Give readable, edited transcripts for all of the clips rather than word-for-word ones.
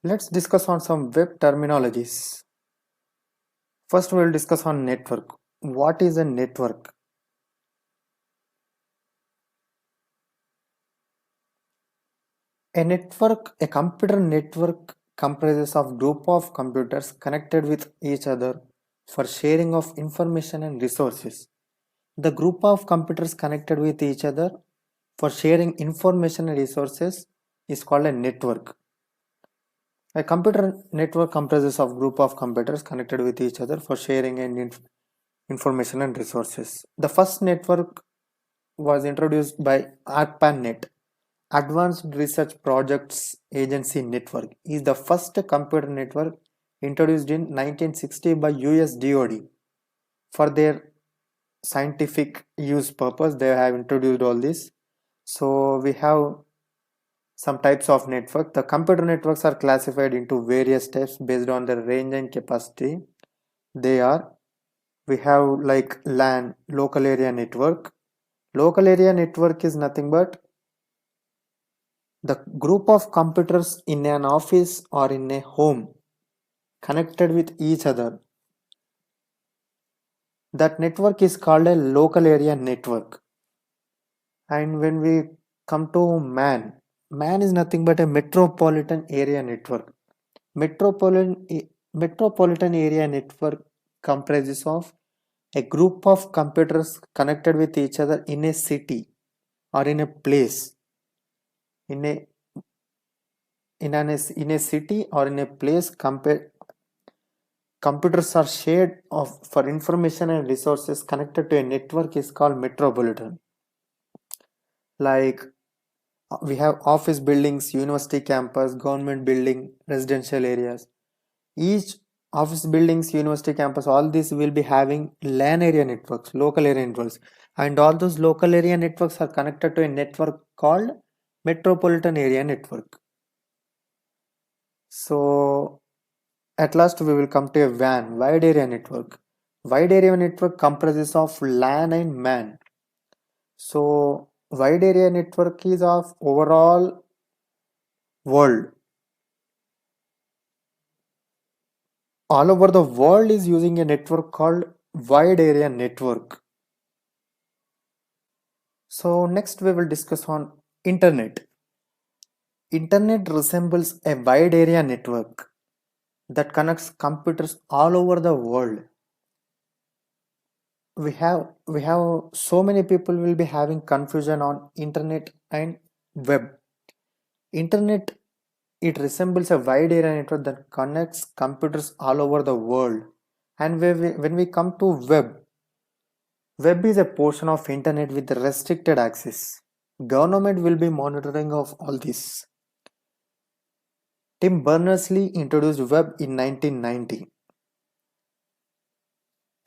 Let's discuss on some web terminologies. First, we will discuss on network. What is a network? A computer network comprises of group of computers connected with each other for sharing of information and resources. The group of computers connected with each other for sharing information and resources is called a network. A computer network comprises of group of computers connected with each other for sharing and information and resources. The first network was introduced by ARPANET, Advanced Research Projects Agency Network, is the first computer network introduced in 1960 by US DoD. For their scientific use purpose, they have introduced all this. So we have some types of network. The computer networks are classified into various types based on their range and capacity. They are, we have like LAN, local area network. Local area network is nothing but the group of computers in an office or in a home connected with each other. That network is called a local area network. And when we come to MAN is nothing but a metropolitan area network. Metropolitan area network comprises of a group of computers connected with each other in a city or in a place. In a city or in a place, computers are shared for information and resources connected to a network is called metropolitan. Like we have office buildings, university campus, government building, residential areas. Each office buildings, university campus, all these will be having LAN area networks, local area networks, and all those local area networks are connected to a network called metropolitan area network. So at last we will come to a WAN, wide area network. Wide area network comprises of LAN and MAN. So wide area network is of overall world. All over the world is using a network called wide area network. So next we will discuss on internet. Internet resembles a wide area network that connects computers all over the world. We have so many people will be having confusion on internet and web. Internet, it resembles a wide area network that connects computers all over the world. And when we come to web is a portion of internet with restricted access. Government will be monitoring of all this. Tim Berners-Lee introduced web in 1990.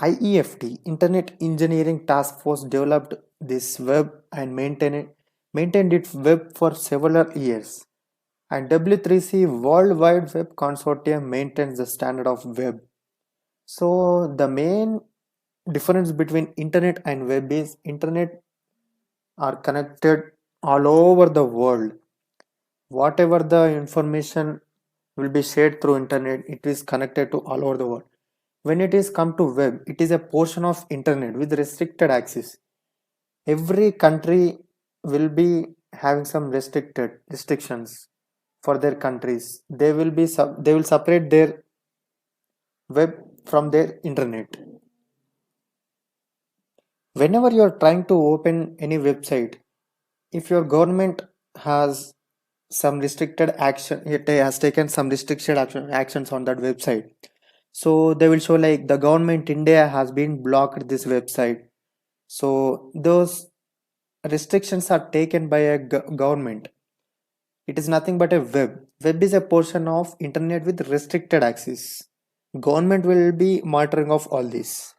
IEFT, Internet Engineering Task Force, developed this web and maintained its web for several years. And W3C, World Wide Web Consortium, maintains the standard of web. So the main difference between internet and web is internet are connected all over the world. Whatever the information will be shared through internet, it is connected to all over the world. When it is come to web, it is a portion of internet with restricted access. Every country will be having some restrictions for their countries. They will separate their web from their internet. Whenever you are trying to open any website, if your government has some restricted action, it has taken some restricted actions on that website, so they will show like the government India has been blocked this website. So those restrictions are taken by a government. It is nothing but a web is a portion of internet with restricted access. Government will be monitoring of all this.